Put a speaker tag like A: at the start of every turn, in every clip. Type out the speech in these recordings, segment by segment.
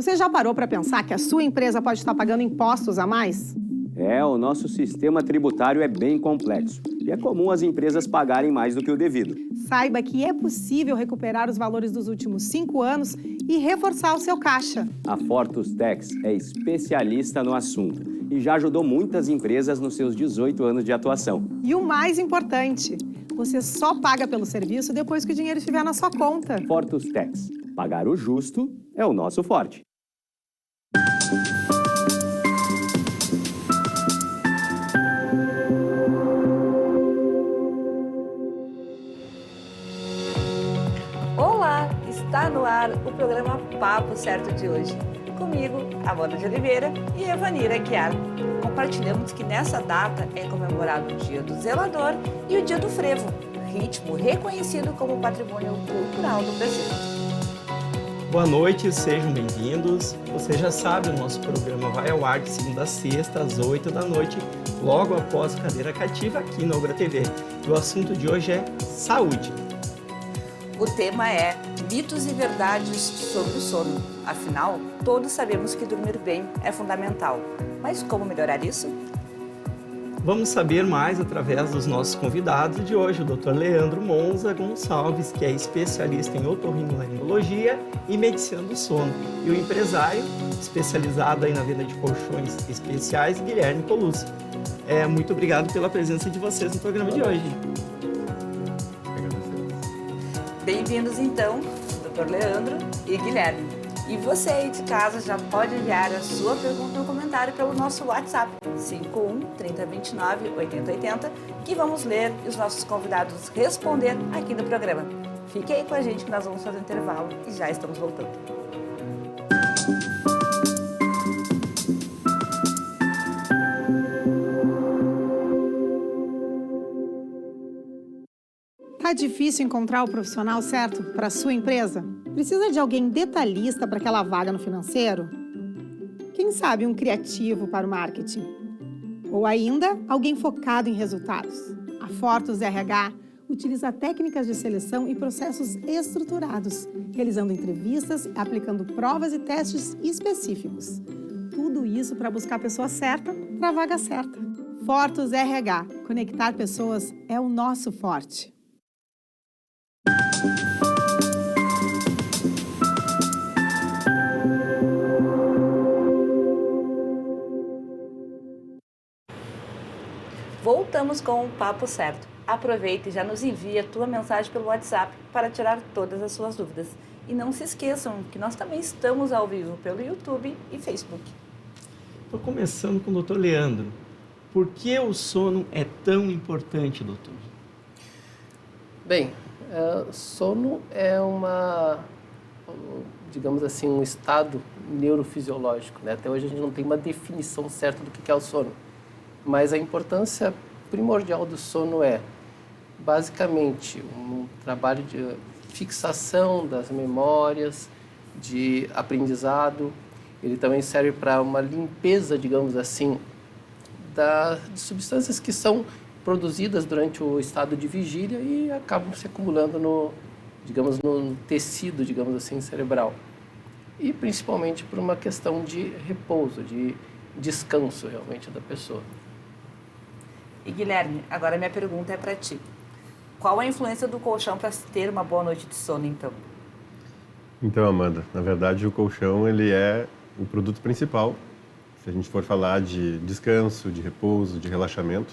A: Você já parou para pensar que a sua empresa pode estar pagando impostos a mais?
B: O nosso sistema tributário é bem complexo e é comum as empresas pagarem mais do que o devido.
A: Saiba que é possível recuperar os valores dos últimos 5 anos e reforçar o seu caixa.
B: A Fortus Tax é especialista no assunto e já ajudou muitas empresas nos seus 18 anos de atuação.
A: E o mais importante, você só paga pelo serviço depois que o dinheiro estiver na sua conta.
B: Fortus Tax. Pagar o justo é o nosso forte.
C: Olá, está no ar o programa Papo Certo de hoje. Comigo, Amanda de Oliveira e Evanira Aguiar. Compartilhamos que nessa data é comemorado o Dia do Zelador e o Dia do Frevo, ritmo reconhecido como patrimônio cultural do Brasil.
D: Boa noite, sejam bem-vindos. Você já sabe, o nosso programa vai ao ar de segunda a sexta, às 8 da noite, logo após Cadeira Cativa, aqui na Obra TV. E o assunto de hoje é saúde.
C: O tema é mitos e verdades sobre o sono. Afinal, todos sabemos que dormir bem é fundamental. Mas como melhorar isso?
D: Vamos saber mais através dos nossos convidados de hoje, o Dr. Leandro Monza Gonçalves, que é especialista em otorrinolaringologia e medicina do sono, e o empresário especializado aí na venda de colchões especiais, Guilherme Colucci. Muito obrigado pela presença de vocês no programa de hoje.
C: Bem-vindos então, Dr. Leandro e Guilherme. E você aí de casa já pode enviar a sua pergunta no comentário pelo nosso WhatsApp 51 3029 8080, que vamos ler e os nossos convidados responder aqui no programa. Fique aí com a gente que nós vamos fazer um intervalo e já estamos voltando.
A: Tá difícil encontrar o profissional certo para a sua empresa? Precisa de alguém detalhista para aquela vaga no financeiro? Quem sabe um criativo para o marketing? Ou ainda, alguém focado em resultados? A Fortus RH utiliza técnicas de seleção e processos estruturados, realizando entrevistas, aplicando provas e testes específicos. Tudo isso para buscar a pessoa certa para a vaga certa. Fortus RH. Conectar pessoas é o nosso forte.
C: Voltamos com o Papo Certo. Aproveita e já nos envia a tua mensagem pelo WhatsApp para tirar todas as suas dúvidas. E não se esqueçam que nós também estamos ao vivo pelo YouTube e Facebook.
D: Estou começando com o Dr. Leandro. Por que o sono é tão importante, doutor?
E: Bem, sono é digamos assim, um estado neurofisiológico, né? Até hoje a gente não tem uma definição certa do que é o sono. Mas a importância primordial do sono é, basicamente, um trabalho de fixação das memórias, de aprendizado. Ele também serve para uma limpeza, digamos assim, de substâncias que são produzidas durante o estado de vigília e acabam se acumulando no tecido, digamos assim, cerebral. E principalmente por uma questão de repouso, de descanso realmente da pessoa.
C: E Guilherme, agora minha pergunta é para ti. Qual a influência do colchão para se ter uma boa noite de sono, então?
F: Então, Amanda, na verdade o colchão ele é o produto principal, se a gente for falar de descanso, de repouso, de relaxamento.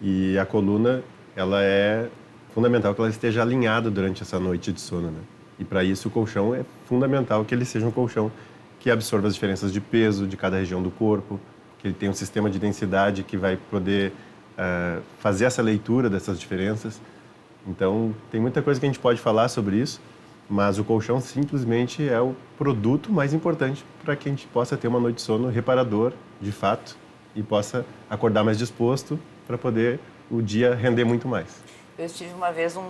F: E a coluna, ela é fundamental que ela esteja alinhada durante essa noite de sono, né? E para isso o colchão é fundamental que ele seja um colchão que absorva as diferenças de peso de cada região do corpo, que ele tenha um sistema de densidade que vai poder fazer essa leitura dessas diferenças. Então, tem muita coisa que a gente pode falar sobre isso, mas o colchão simplesmente é o produto mais importante para que a gente possa ter uma noite de sono reparador, de fato, e possa acordar mais disposto para poder o dia render muito mais.
C: Eu estive uma vez num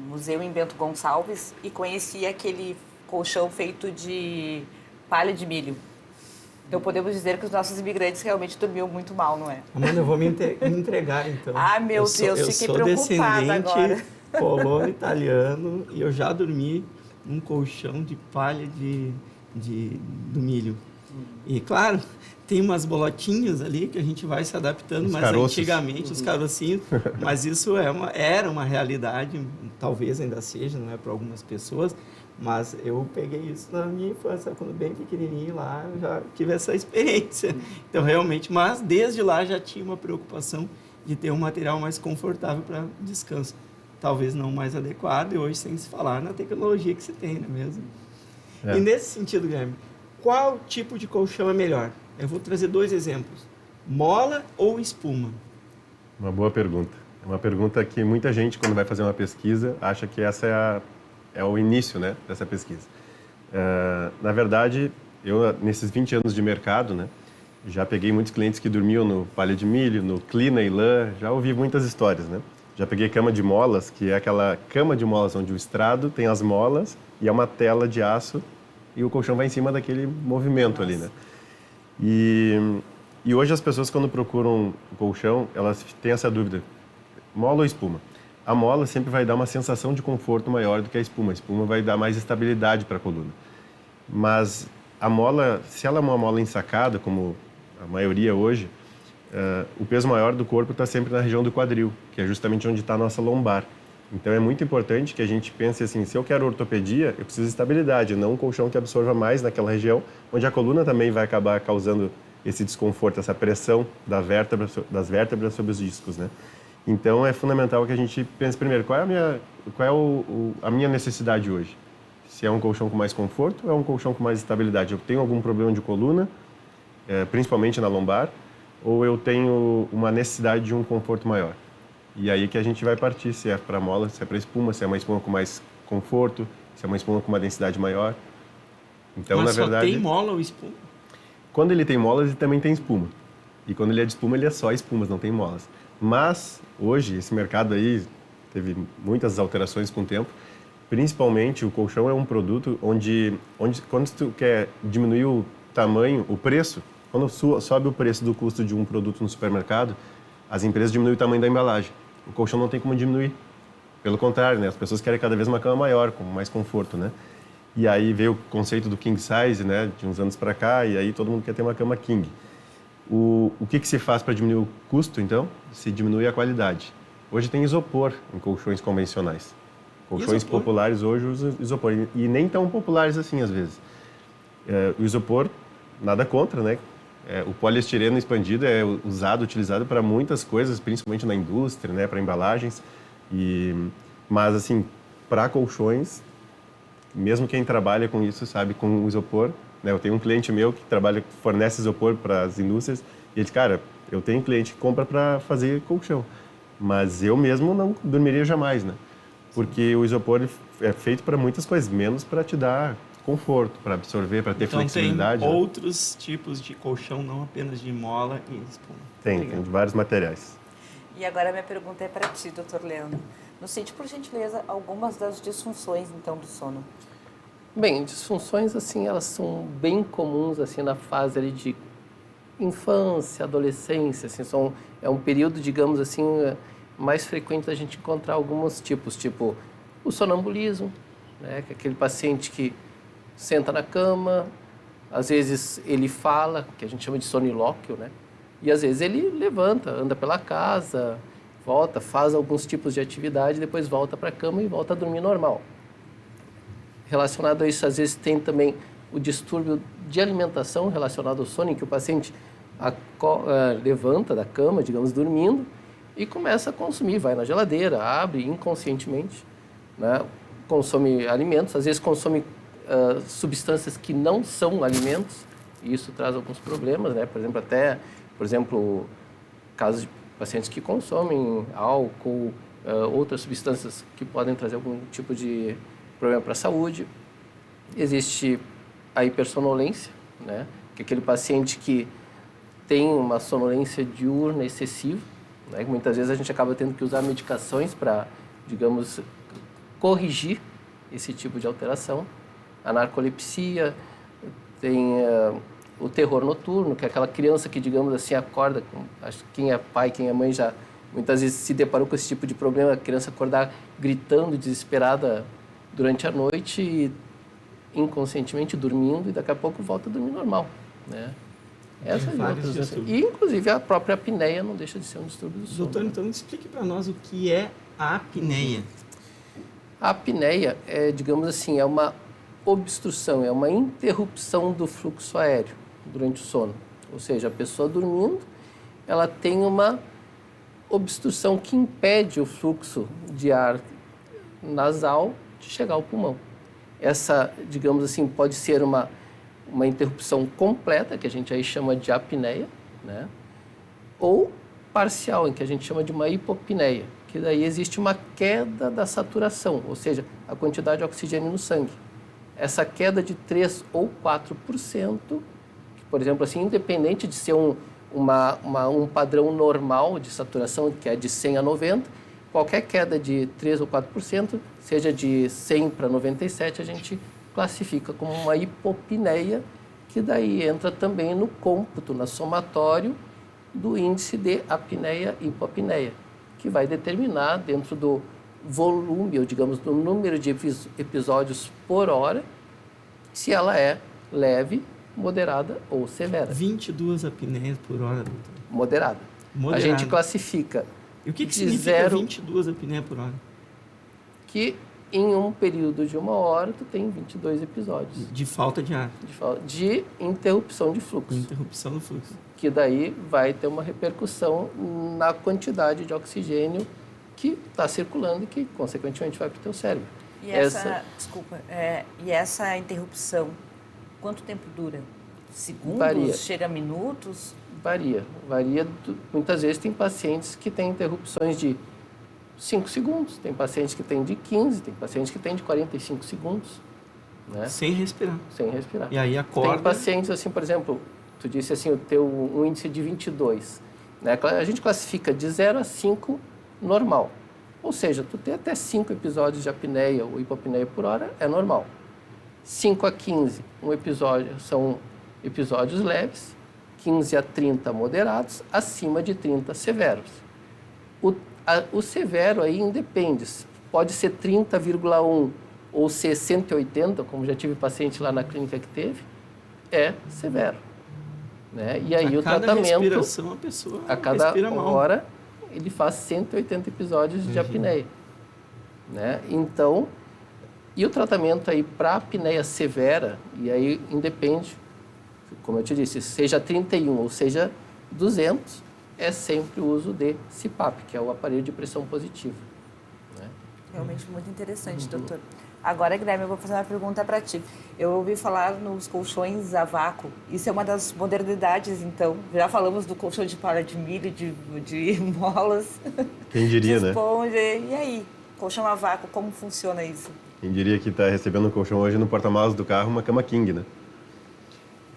C: museu em Bento Gonçalves e conheci aquele colchão feito de palha de milho. Então podemos dizer que os nossos imigrantes realmente dormiam muito mal, não é?
D: Amanda, eu vou me entregar então.
C: Ah, meu Deus, fiquei preocupada agora.
D: Eu sou descendente colono italiano e eu já dormi num colchão de palha de do milho. E, claro, tem umas bolotinhas ali que a gente vai se adaptando, mas
F: caroços.
D: antigamente os carocinhos, mas isso era uma realidade, talvez ainda seja, não é, para algumas pessoas, mas eu peguei isso na minha infância, quando bem pequenininho lá, eu já tive essa experiência. Então, realmente, mas desde lá já tinha uma preocupação de ter um material mais confortável para descanso. Talvez não mais adequado, e hoje sem se falar na tecnologia que se tem, não é mesmo? E nesse sentido, Guilherme, qual tipo de colchão é melhor? Eu vou trazer 2 exemplos. Mola ou espuma?
F: Uma boa pergunta. É uma pergunta que muita gente, quando vai fazer uma pesquisa, acha que essa é o início, né, dessa pesquisa. Na verdade, eu, nesses 20 anos de mercado, né, já peguei muitos clientes que dormiam no palha de milho, no clina e lã, já ouvi muitas histórias, né? Já peguei cama de molas, que é aquela cama de molas onde o estrado tem as molas e é uma tela de aço e o colchão vai em cima daquele movimento ali, né? E hoje as pessoas, quando procuram o colchão, elas têm essa dúvida, mola ou espuma? A mola sempre vai dar uma sensação de conforto maior do que a espuma. A espuma vai dar mais estabilidade para a coluna. Mas a mola, se ela é uma mola ensacada, como a maioria hoje, o peso maior do corpo está sempre na região do quadril, que é justamente onde está a nossa lombar. Então é muito importante que a gente pense assim, se eu quero ortopedia, eu preciso de estabilidade, não um colchão que absorva mais naquela região, onde a coluna também vai acabar causando esse desconforto, essa pressão das vértebras sobre os discos, né? Então é fundamental que a gente pense primeiro, qual é a minha necessidade hoje? Se é um colchão com mais conforto ou é um colchão com mais estabilidade? Eu tenho algum problema de coluna, principalmente na lombar, ou eu tenho uma necessidade de um conforto maior? E aí que a gente vai partir, se é para mola, se é para espuma, se é uma espuma com mais conforto, se é uma espuma com uma densidade maior. Então,
D: mas
F: na verdade,
D: só tem mola ou espuma?
F: Quando ele tem molas, ele também tem espuma. E quando ele é de espuma, ele é só espumas, não tem molas. Mas, hoje, esse mercado aí teve muitas alterações com o tempo. Principalmente, o colchão é um produto onde quando tu quer diminuir o tamanho, o preço, quando sobe o preço do custo de um produto no supermercado, as empresas diminuem o tamanho da embalagem. O colchão não tem como diminuir. Pelo contrário, né? As pessoas querem cada vez uma cama maior, com mais conforto, né? E aí veio o conceito do king size, né? De uns anos para cá, e aí todo mundo quer ter uma cama king. O que se faz para diminuir o custo, então? Se diminui a qualidade. Hoje tem isopor em colchões convencionais. Colchões populares hoje usam isopor. E nem tão populares assim, às vezes. O isopor, nada contra, né? O poliestireno expandido é utilizado para muitas coisas, principalmente na indústria, né? Para embalagens. Mas, assim, para colchões, mesmo quem trabalha com isso sabe, com o isopor, né? Eu tenho um cliente meu que fornece isopor para as indústrias e ele diz, cara, eu tenho cliente que compra para fazer colchão, mas eu mesmo não dormiria jamais, né? Porque o isopor é feito para muitas coisas, menos para te dar conforto, para absorver, para ter flexibilidade.
D: Tem
F: né?
D: outros tipos de colchão, não apenas de mola e espuma.
F: Tem de vários materiais.
C: E agora a minha pergunta é para ti, doutor Leandro. Nos cite, por gentileza, algumas das disfunções, então, do sono.
E: Bem, disfunções, assim, elas são bem comuns, assim, na fase ali de infância, adolescência, assim, é um período, digamos assim, mais frequente da gente encontrar alguns tipos, tipo o sonambulismo, né, que é aquele paciente que senta na cama, às vezes ele fala, que a gente chama de sonilóquio, né, e às vezes ele levanta, anda pela casa, volta, faz alguns tipos de atividade, depois volta para a cama e volta a dormir normal. Relacionado a isso, às vezes tem também o distúrbio de alimentação relacionado ao sono, em que o paciente levanta da cama, digamos, dormindo, e começa a consumir, vai na geladeira, abre inconscientemente, né? Consome alimentos, às vezes consome substâncias que não são alimentos, e isso traz alguns problemas, né? Por exemplo, casos de pacientes que consomem álcool, outras substâncias que podem trazer algum tipo de problema para a saúde. Existe a hipersonolência, né? Que é aquele paciente que tem uma sonolência diurna excessiva, né? Muitas vezes a gente acaba tendo que usar medicações para, digamos, corrigir esse tipo de alteração. A narcolepsia, tem o terror noturno, que é aquela criança que, digamos assim, acorda, acho que quem é pai, quem é mãe já muitas vezes se deparou com esse tipo de problema, a criança acordar gritando, desesperada durante a noite e inconscientemente dormindo e daqui a pouco volta a dormir normal, né? Essas e
D: vários
E: outras.
D: distúrbios.
E: E, inclusive, a própria apneia não deixa de ser um distúrbio do sono.
D: Doutor, então explique para nós o que é a apneia.
E: A apneia é, digamos assim, é uma obstrução, é uma interrupção do fluxo aéreo durante o sono. Ou seja, a pessoa dormindo, ela tem uma obstrução que impede o fluxo de ar nasal de chegar ao pulmão. Essa, digamos assim, pode ser uma interrupção completa, que a gente aí chama de apneia, né? Ou parcial, em que a gente chama de uma hipopneia, que daí existe uma queda da saturação, ou seja, a quantidade de oxigênio no sangue. Essa queda de 3 ou 4%, que, por exemplo, assim, independente de ser um padrão normal de saturação, que é de 100 a 90, qualquer queda de 3 ou 4%, seja de 100 para 97, a gente classifica como uma hipopneia, que daí entra também no cômputo, no somatório do índice de apneia e hipopneia, que vai determinar dentro do volume, ou digamos, do número de episódios por hora, se ela é leve, moderada ou severa.
D: 22 apneias por hora, doutor.
E: Moderada. A gente classifica.
D: E o que
E: de
D: significa 22 apneias por hora?
E: Que em um período de 1 hora, tu tem 22 episódios.
D: De falta de ar.
E: De interrupção de fluxo.
D: Interrupção do fluxo.
E: Que daí vai ter uma repercussão na quantidade de oxigênio que está circulando e que, consequentemente, vai para o teu cérebro.
C: E essa interrupção, quanto tempo dura? Segundos?
E: Varia.
C: Chega a minutos?
E: Varia. Muitas vezes tem pacientes que têm interrupções de 5 segundos, tem pacientes que têm de 15, tem pacientes que têm de 45 segundos. Né?
D: Sem respirar.
E: Sem respirar.
D: E aí acorda...
E: Tem pacientes, assim, por exemplo, tu disse assim, o teu um índice de 22. Né? A gente classifica de 0 a 5 normal. Ou seja, tu ter até 5 episódios de apneia ou hipopneia por hora é normal. 5 a 15, um episódio, são episódios leves, 15 a 30 moderados, acima de 30 severos. O severo aí independe, pode ser 30,1 ou ser 180, como já tive paciente lá na clínica que teve, é severo. Né? E aí o tratamento,
D: respiração, a pessoa
E: a cada
D: respira mal.
E: hora, ele faz 180 episódios de apneia. Né? Então, e o tratamento aí para apneia severa, e aí independe, como eu te disse, seja 31 ou seja 200, é sempre o uso de CPAP, que é o aparelho de pressão positiva. Né?
C: Realmente muito interessante, doutor. Agora, Guilherme, eu vou fazer uma pergunta para ti. Eu ouvi falar nos colchões a vácuo. Isso é uma das modernidades, então. Já falamos do colchão de palha de milho, de molas.
F: Quem diria,
C: de esponja. Né? E aí, colchão a vácuo, como funciona isso?
F: Quem diria que está recebendo um colchão hoje no porta-malas do carro, uma cama king, né?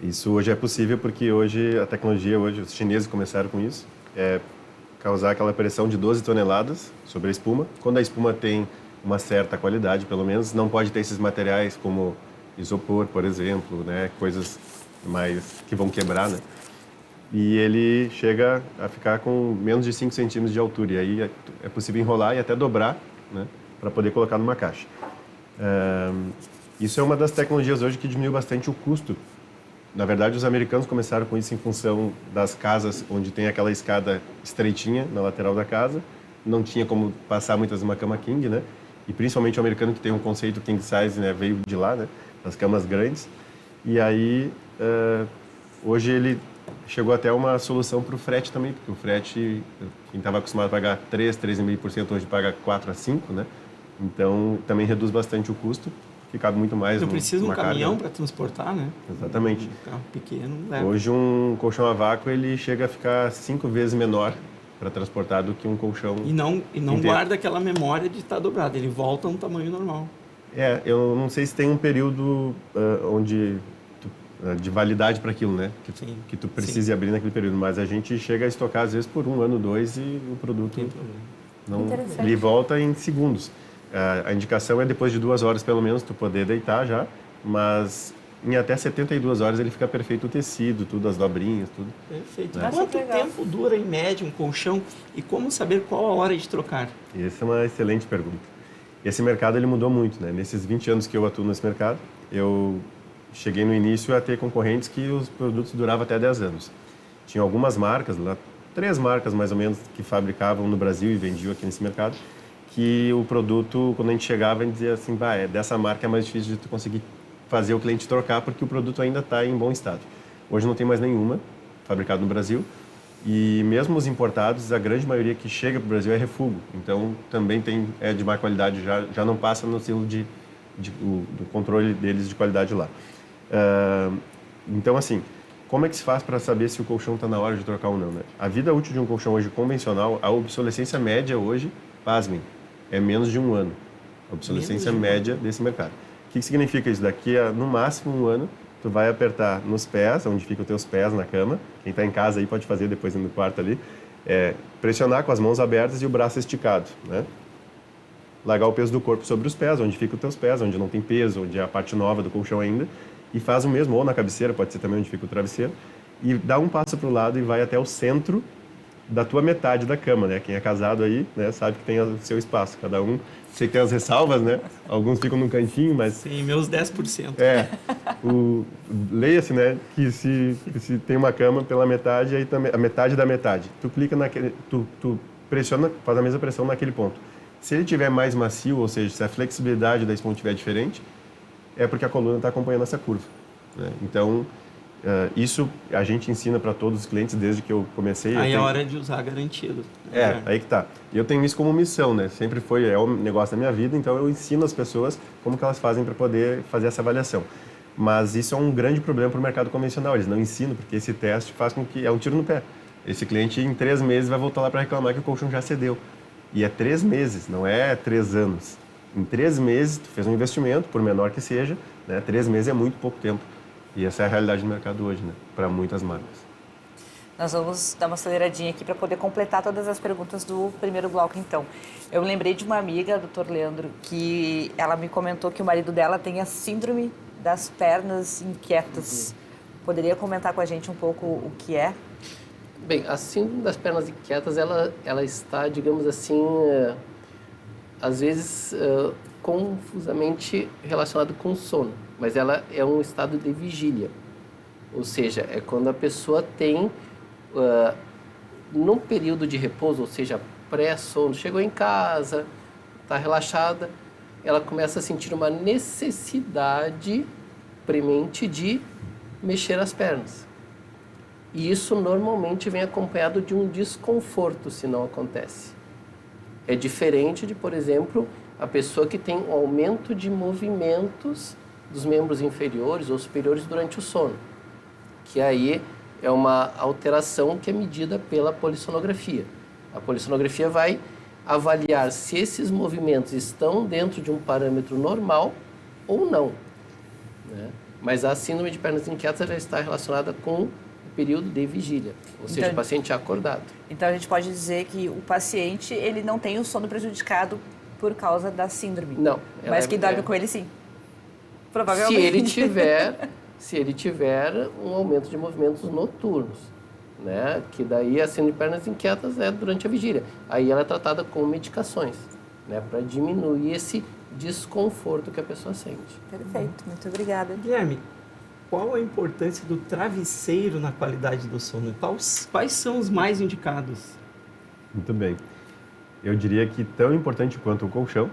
F: Isso hoje é possível porque hoje a tecnologia, os chineses começaram com isso, é causar aquela pressão de 12 toneladas sobre a espuma. Quando a espuma tem uma certa qualidade, pelo menos, não pode ter esses materiais como isopor, por exemplo, né? Coisas mais que vão quebrar, né? E ele chega a ficar com menos de 5 centímetros de altura. E aí é possível enrolar e até dobrar, né? Para poder colocar numa caixa. Isso é uma das tecnologias hoje que diminuiu bastante o custo. Na verdade, os americanos começaram com isso em função das casas onde tem aquela escada estreitinha na lateral da casa. Não tinha como passar muitas numa cama king, né? E principalmente o americano que tem um conceito king size, né? Veio de lá, né? Das camas grandes. E aí, hoje ele chegou até uma solução para o frete também, porque o frete, quem estava acostumado a pagar 3,5%, hoje paga 4 a 5, né? Então, também reduz bastante o custo. Que cabe muito mais.
D: Não precisa um caminhão
F: para
D: transportar, né?
F: Exatamente.
D: Um carro pequeno leva.
F: Hoje um colchão a vácuo ele chega a ficar 5 vezes menor para transportar do que um colchão.
D: E não
F: inteiro.
D: Guarda aquela memória de estar dobrado. Ele volta a um tamanho normal.
F: Eu não sei se tem um período de validade para aquilo, né? Que tu precise abrir naquele período. Mas a gente chega a estocar às vezes por 1 ano, 2 e o produto ele volta em segundos. A indicação é depois de 2 horas, pelo menos, tu poder deitar já, mas em até 72 horas ele fica perfeito o tecido, tudo, as dobrinhas, tudo.
D: Perfeito.
F: Né?
D: Quanto tempo dura, em média, um colchão e como saber qual a hora de trocar?
F: Essa é uma excelente pergunta. Esse mercado ele mudou muito, né? Nesses 20 anos que eu atuo nesse mercado, eu cheguei no início a ter concorrentes que os produtos duravam até 10 anos. Tinha algumas marcas, 3 marcas mais ou menos, que fabricavam no Brasil e vendiam aqui nesse mercado, que o produto, quando a gente chegava, a gente dizia assim, dessa marca é mais difícil de tu conseguir fazer o cliente trocar porque o produto ainda está em bom estado. Hoje não tem mais nenhuma fabricada no Brasil e mesmo os importados, a grande maioria que chega para o Brasil é refúgio. Então também é de má qualidade, já não passa no selo do controle deles de qualidade lá. Então assim, como é que se faz para saber se o colchão está na hora de trocar ou não, né? A vida útil de um colchão hoje convencional, a obsolescência média hoje, pasmem, é menos de 1 ano. A obsolescência média desse mercado. O que significa isso? Daqui a, no máximo, 1 ano, tu vai apertar nos pés, onde ficam os teus pés na cama. Quem está em casa aí pode fazer depois no quarto ali. Pressionar com as mãos abertas e o braço esticado, né? Largar o peso do corpo sobre os pés, onde ficam os teus pés, onde não tem peso, onde é a parte nova do colchão ainda. E faz o mesmo, ou na cabeceira, pode ser também onde fica o travesseiro. E dá um passo para o lado e vai até o centro da tua metade da cama, né? Quem é casado aí, né, sabe que tem o seu espaço. Cada um, sei que tem as ressalvas, né? Alguns ficam num cantinho, mas...
D: Sim, meus 10%.
F: Leia-se, né, que se tem uma cama pela metade, aí também, a metade da metade. Tu clica naquele... Tu pressiona, faz a mesma pressão naquele ponto. Se ele tiver mais macio, ou seja, se a flexibilidade da espuma estiver diferente, é porque a coluna está acompanhando essa curva, né? Então... isso a gente ensina para todos os clientes desde que eu comecei.
D: Aí é hora de usar garantido.
F: Aí que tá. E eu tenho isso como missão, né? Sempre foi, o negócio da minha vida, então eu ensino as pessoas como que elas fazem para poder fazer essa avaliação. Mas isso é um grande problema para o mercado convencional, eles não ensinam, porque esse teste faz com que é um tiro no pé. Esse cliente em 3 meses vai voltar lá para reclamar que o colchão já cedeu. E é 3 meses, não é 3 anos. Em 3 meses, tu fez um investimento, por menor que seja, né? 3 meses é muito pouco tempo. E essa é a realidade do mercado hoje, né? Para muitas marcas.
C: Nós vamos dar uma aceleradinha aqui para poder completar todas as perguntas do primeiro bloco, então. Eu me lembrei de uma amiga, doutor Leandro, que ela me comentou que o marido dela tem a síndrome das pernas inquietas. Poderia comentar com a gente um pouco o que é?
E: Bem, a síndrome das pernas inquietas, ela está, digamos assim, às vezes confusamente relacionada com o sono. Mas ela é um estado de vigília, ou seja, é quando a pessoa tem, num período de repouso, ou seja, pré-sono, chegou em casa, está relaxada, ela começa a sentir uma necessidade premente de mexer as pernas. E isso normalmente vem acompanhado de um desconforto, se não acontece. É diferente de, por exemplo, a pessoa que tem um aumento de movimentos dos membros inferiores ou superiores durante o sono, que aí é uma alteração que é medida pela polissonografia. A polissonografia vai avaliar se esses movimentos estão dentro de um parâmetro normal ou não, né? Mas a síndrome de pernas inquietas já está relacionada com o período de vigília, ou seja, o paciente acordado.
C: Então a gente pode dizer que o paciente ele não tem o sono prejudicado por causa da síndrome.
E: Não.
C: Mas quem dorme com ele, sim. Provavelmente.
E: Se ele tiver um aumento de movimentos noturnos, né? Que daí a síndrome de pernas inquietas é durante a vigília. Aí ela é tratada com medicações, né? Para diminuir esse desconforto que a pessoa sente.
C: Perfeito, muito obrigada.
D: Guilherme, qual a importância do travesseiro na qualidade do sono? Quais são os mais indicados?
F: Muito bem. Eu diria que tão importante quanto o colchão,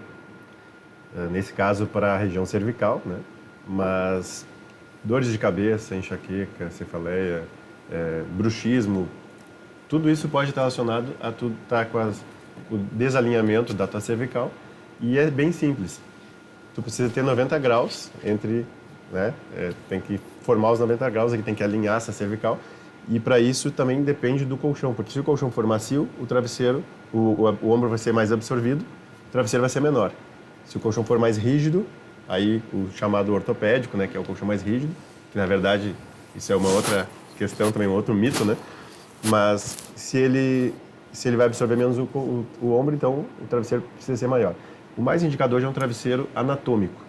F: nesse caso para a região cervical, né? Mas dores de cabeça, enxaqueca, cefaleia, bruxismo, tudo isso pode estar relacionado a tu estar com o desalinhamento da tua cervical e é bem simples. Tu precisa ter 90 graus entre, né? Tem que formar os 90 graus, aqui tem que alinhar essa cervical e para isso também depende do colchão, porque se o colchão for macio, o travesseiro, o ombro vai ser mais absorvido, o travesseiro vai ser menor. Se o colchão for mais rígido, aí o chamado ortopédico, né, que é o colchão mais rígido, que na verdade isso é uma outra questão também, um outro mito, né? Mas se ele vai absorver menos o ombro, então o travesseiro precisa ser maior. O mais indicado hoje é um travesseiro anatômico,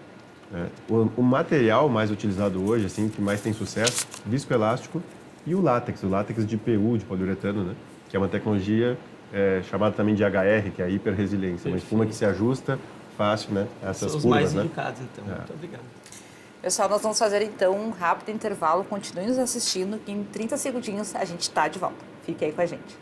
F: né? O material mais utilizado hoje, assim, que mais tem sucesso, viscoelástico e o látex de PU, de poliuretano, né? Que é uma tecnologia chamada também de HR, que é a hiperresiliência, uma espuma que se ajusta fácil, né? Essas
D: São os
F: curvas,
D: mais
F: né?
D: indicados, então. Muito obrigado.
C: Pessoal, nós vamos fazer então um rápido intervalo. Continue nos assistindo, que em 30 segundinhos a gente está de volta. Fique aí com a gente.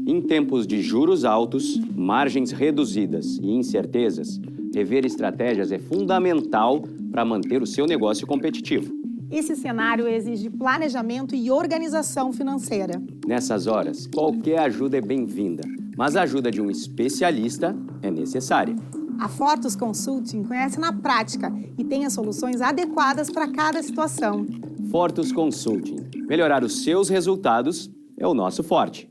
B: Em tempos de juros altos, margens reduzidas e incertezas, rever estratégias é fundamental para manter o seu negócio competitivo.
A: Esse cenário exige planejamento e organização financeira.
B: Nessas horas, qualquer ajuda é bem-vinda, mas a ajuda de um especialista é necessária.
A: A Fortus Consulting conhece na prática e tem as soluções adequadas para cada situação.
B: Fortus Consulting. Melhorar os seus resultados é o nosso forte.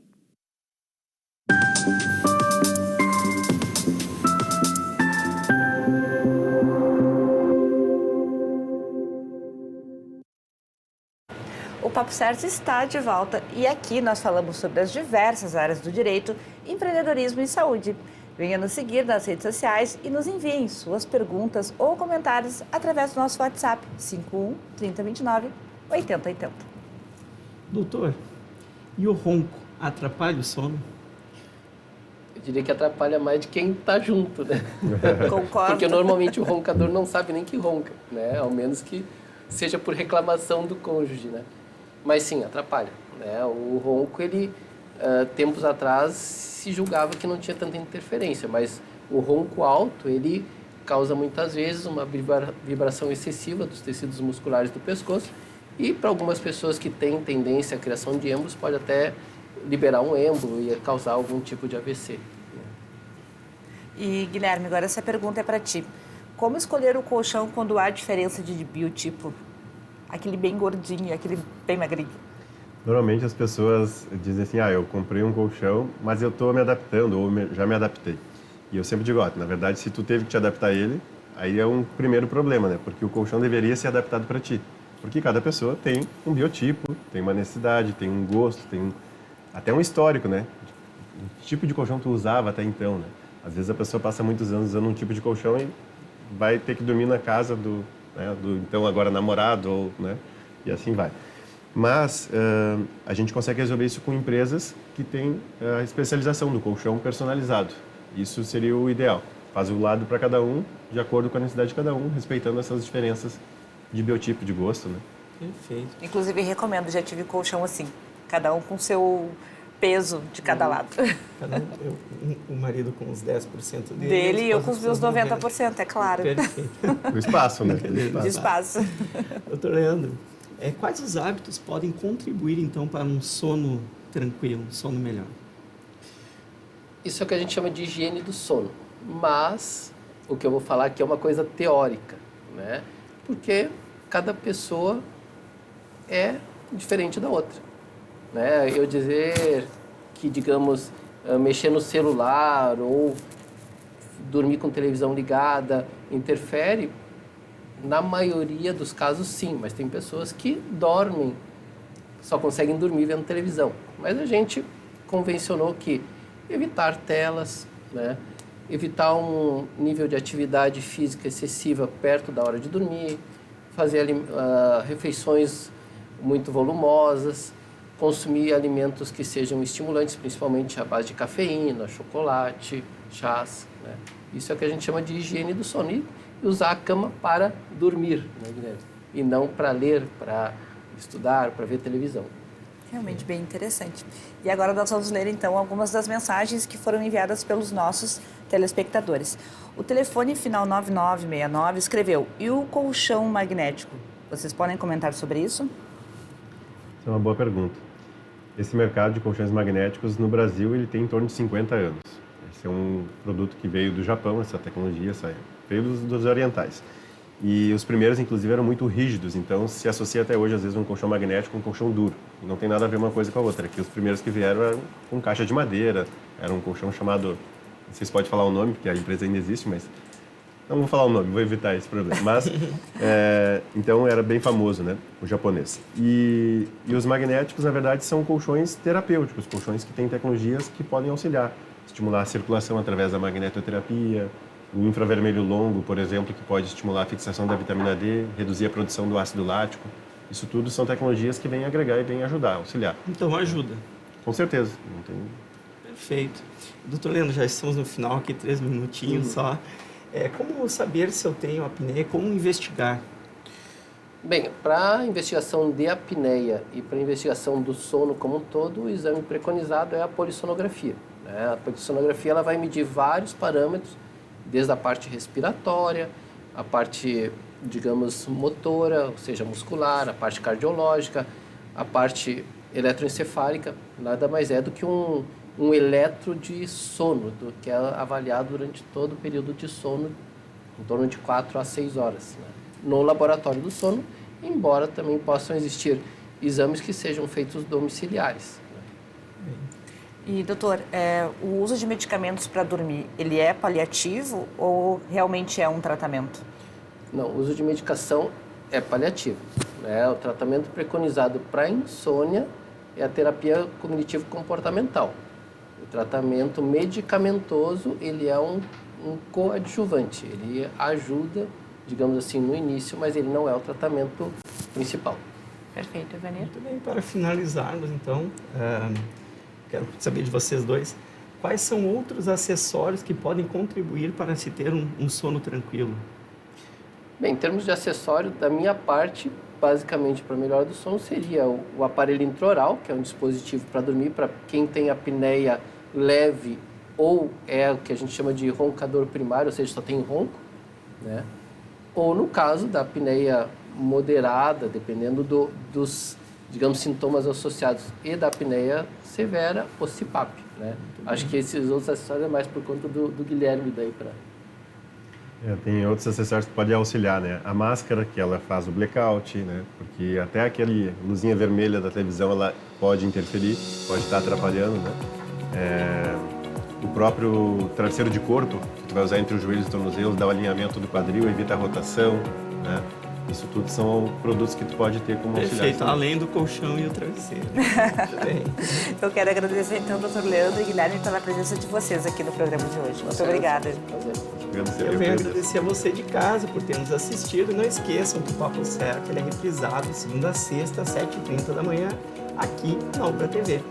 C: O Papo Certo está de volta e aqui nós falamos sobre as diversas áreas do direito, empreendedorismo e saúde. Venha nos seguir nas redes sociais e nos enviem suas perguntas ou comentários através do nosso WhatsApp 51 3029 8080.
D: Doutor, e o ronco atrapalha o sono?
E: Eu diria que atrapalha mais de quem está junto, né?
C: Concordo.
E: Porque normalmente o roncador não sabe nem que ronca, né? Ao menos que seja por reclamação do cônjuge, né? Mas sim, atrapalha, né? O ronco, ele, tempos atrás, se julgava que não tinha tanta interferência, mas o ronco alto, ele causa muitas vezes uma vibração excessiva dos tecidos musculares do pescoço e para algumas pessoas que têm tendência à criação de êmbolos, pode até liberar um êmbolo e causar algum tipo de AVC.
C: E Guilherme, agora essa pergunta é para ti. Como escolher o colchão quando há diferença de biotipo? Aquele bem gordinho e aquele bem magrinho.
F: Normalmente as pessoas dizem assim, eu comprei um colchão, mas eu estou me adaptando, ou já me adaptei. E eu sempre digo, na verdade, se tu teve que te adaptar a ele, aí é um primeiro problema, né? Porque o colchão deveria ser adaptado para ti. Porque cada pessoa tem um biotipo, tem uma necessidade, tem um gosto, tem até um histórico, né? Que tipo de colchão tu usava até então, né? Às vezes a pessoa passa muitos anos usando um tipo de colchão e vai ter que dormir na casa do então agora namorado, ou, né? E assim vai. Mas a gente consegue resolver isso com empresas que têm a especialização do colchão personalizado. Isso seria o ideal. Faz o lado para cada um, de acordo com a necessidade de cada um, respeitando essas diferenças de biotipo, de gosto, né?
D: Perfeito.
C: Inclusive, recomendo, já tive colchão assim, cada um com seu peso de cada lado.
D: O marido com os 10%
C: Dele e eu com os meus 90%, é claro.
D: Perfeito.
F: O espaço, né?
C: De espaço.
D: Doutor Leandro, quais os hábitos podem contribuir, então, para um sono tranquilo, um sono melhor?
E: Isso é o que a gente chama de higiene do sono. Mas o que eu vou falar aqui é uma coisa teórica, né? Porque cada pessoa é diferente da outra. Né? Eu dizer que, digamos, mexer no celular ou dormir com televisão ligada interfere, na maioria dos casos sim, mas tem pessoas que dormem, só conseguem dormir vendo televisão. Mas a gente convencionou que evitar telas, né? Evitar um nível de atividade física excessiva perto da hora de dormir, fazer refeições muito volumosas, consumir alimentos que sejam estimulantes, principalmente à base de cafeína, chocolate, chás, né? Isso é o que a gente chama de higiene do sono. E usar a cama para dormir, né, Guilherme? E não para ler, para estudar, para ver televisão.
C: Realmente bem interessante. E agora nós vamos ler, então, algumas das mensagens que foram enviadas pelos nossos telespectadores. O telefone final 9969 escreveu: e o colchão magnético? Vocês podem comentar sobre isso?
F: Essa é uma boa pergunta. Esse mercado de colchões magnéticos no Brasil ele tem em torno de 50 anos. Esse é um produto que veio do Japão, essa tecnologia veio dos orientais. E os primeiros, inclusive, eram muito rígidos, então se associa até hoje, às vezes, um colchão magnético com um colchão duro. E não tem nada a ver uma coisa com a outra. Aqui, os primeiros que vieram eram com caixa de madeira, era um colchão chamado... Vocês podem falar o nome, porque a empresa ainda existe, mas... Não vou falar o nome, vou evitar esse problema. Mas, então, era bem famoso, né? O japonês. E os magnéticos, na verdade, são colchões terapêuticos, colchões que têm tecnologias que podem auxiliar, estimular a circulação através da magnetoterapia, O infravermelho longo, por exemplo, que pode estimular a fixação da vitamina D, reduzir a produção do ácido lático. Isso tudo são tecnologias que vêm agregar e vêm ajudar, auxiliar.
D: Então ajuda.
F: Com certeza. Não tem...
D: Perfeito. Doutor Leandro, já estamos no final aqui, 3 minutinhos só. Como saber se eu tenho apneia? Como investigar?
E: Bem, para a investigação de apneia e para a investigação do sono como um todo, o exame preconizado é a polissonografia. A polissonografia ela vai medir vários parâmetros, desde a parte respiratória, a parte, digamos, motora, ou seja, muscular, a parte cardiológica, a parte eletroencefálica, nada mais é do que um eletro de sono, que é avaliado durante todo o período de sono, em torno de 4 a 6 horas, né? No laboratório do sono, embora também possam existir exames que sejam feitos domiciliares.
C: E, doutor, o uso de medicamentos para dormir, ele é paliativo ou realmente é um tratamento?
E: Não, o uso de medicação é paliativo, né? O tratamento preconizado para insônia é a terapia cognitivo-comportamental. O tratamento medicamentoso, ele é um coadjuvante, ele ajuda, digamos assim, no início, mas ele não é o tratamento principal.
C: Perfeito, Evanir.
D: Muito bem, para finalizarmos, então, quero saber de vocês dois, quais são outros acessórios que podem contribuir para se ter um sono tranquilo?
E: Bem, em termos de acessório, da minha parte, basicamente para melhora do sono seria o aparelho intraoral, que é um dispositivo para dormir, para quem tem apneia leve ou é o que a gente chama de roncador primário, ou seja, só tem ronco, né? Ou no caso da apneia moderada, dependendo dos, digamos, sintomas associados e da apneia severa, o CPAP, né? Acho que esses outros acessórios é mais por conta do Guilherme daí para...
F: tem outros acessórios que podem auxiliar, né? A máscara, que ela faz o blackout, né? Porque até aquele luzinha vermelha da televisão, ela pode interferir, pode estar atrapalhando, né? O próprio travesseiro de corpo, que tu vai usar entre os joelhos e tornozelos, dá o alinhamento do quadril, evita a rotação, né? Isso tudo são produtos que tu pode ter como auxiliar.
D: Perfeito, além do colchão e o travesseiro. Muito bem.
C: Eu quero agradecer, então, doutor Leandro e Guilherme, pela presença de vocês aqui no programa de hoje. Muito obrigada.
D: Eu venho agradecer a você de casa por ter nos assistido. E não esqueçam que o Papo Certo ele é reprisado segunda a sexta, às 7h30 da manhã, aqui na Ubra TV.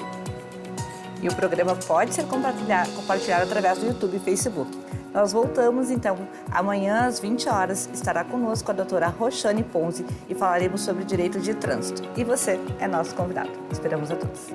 C: E o programa pode ser compartilhado através do YouTube e Facebook. Nós voltamos, então, amanhã às 20 horas. Estará conosco a doutora Roxane Ponzi e falaremos sobre direito de trânsito. E você é nosso convidado. Esperamos a todos.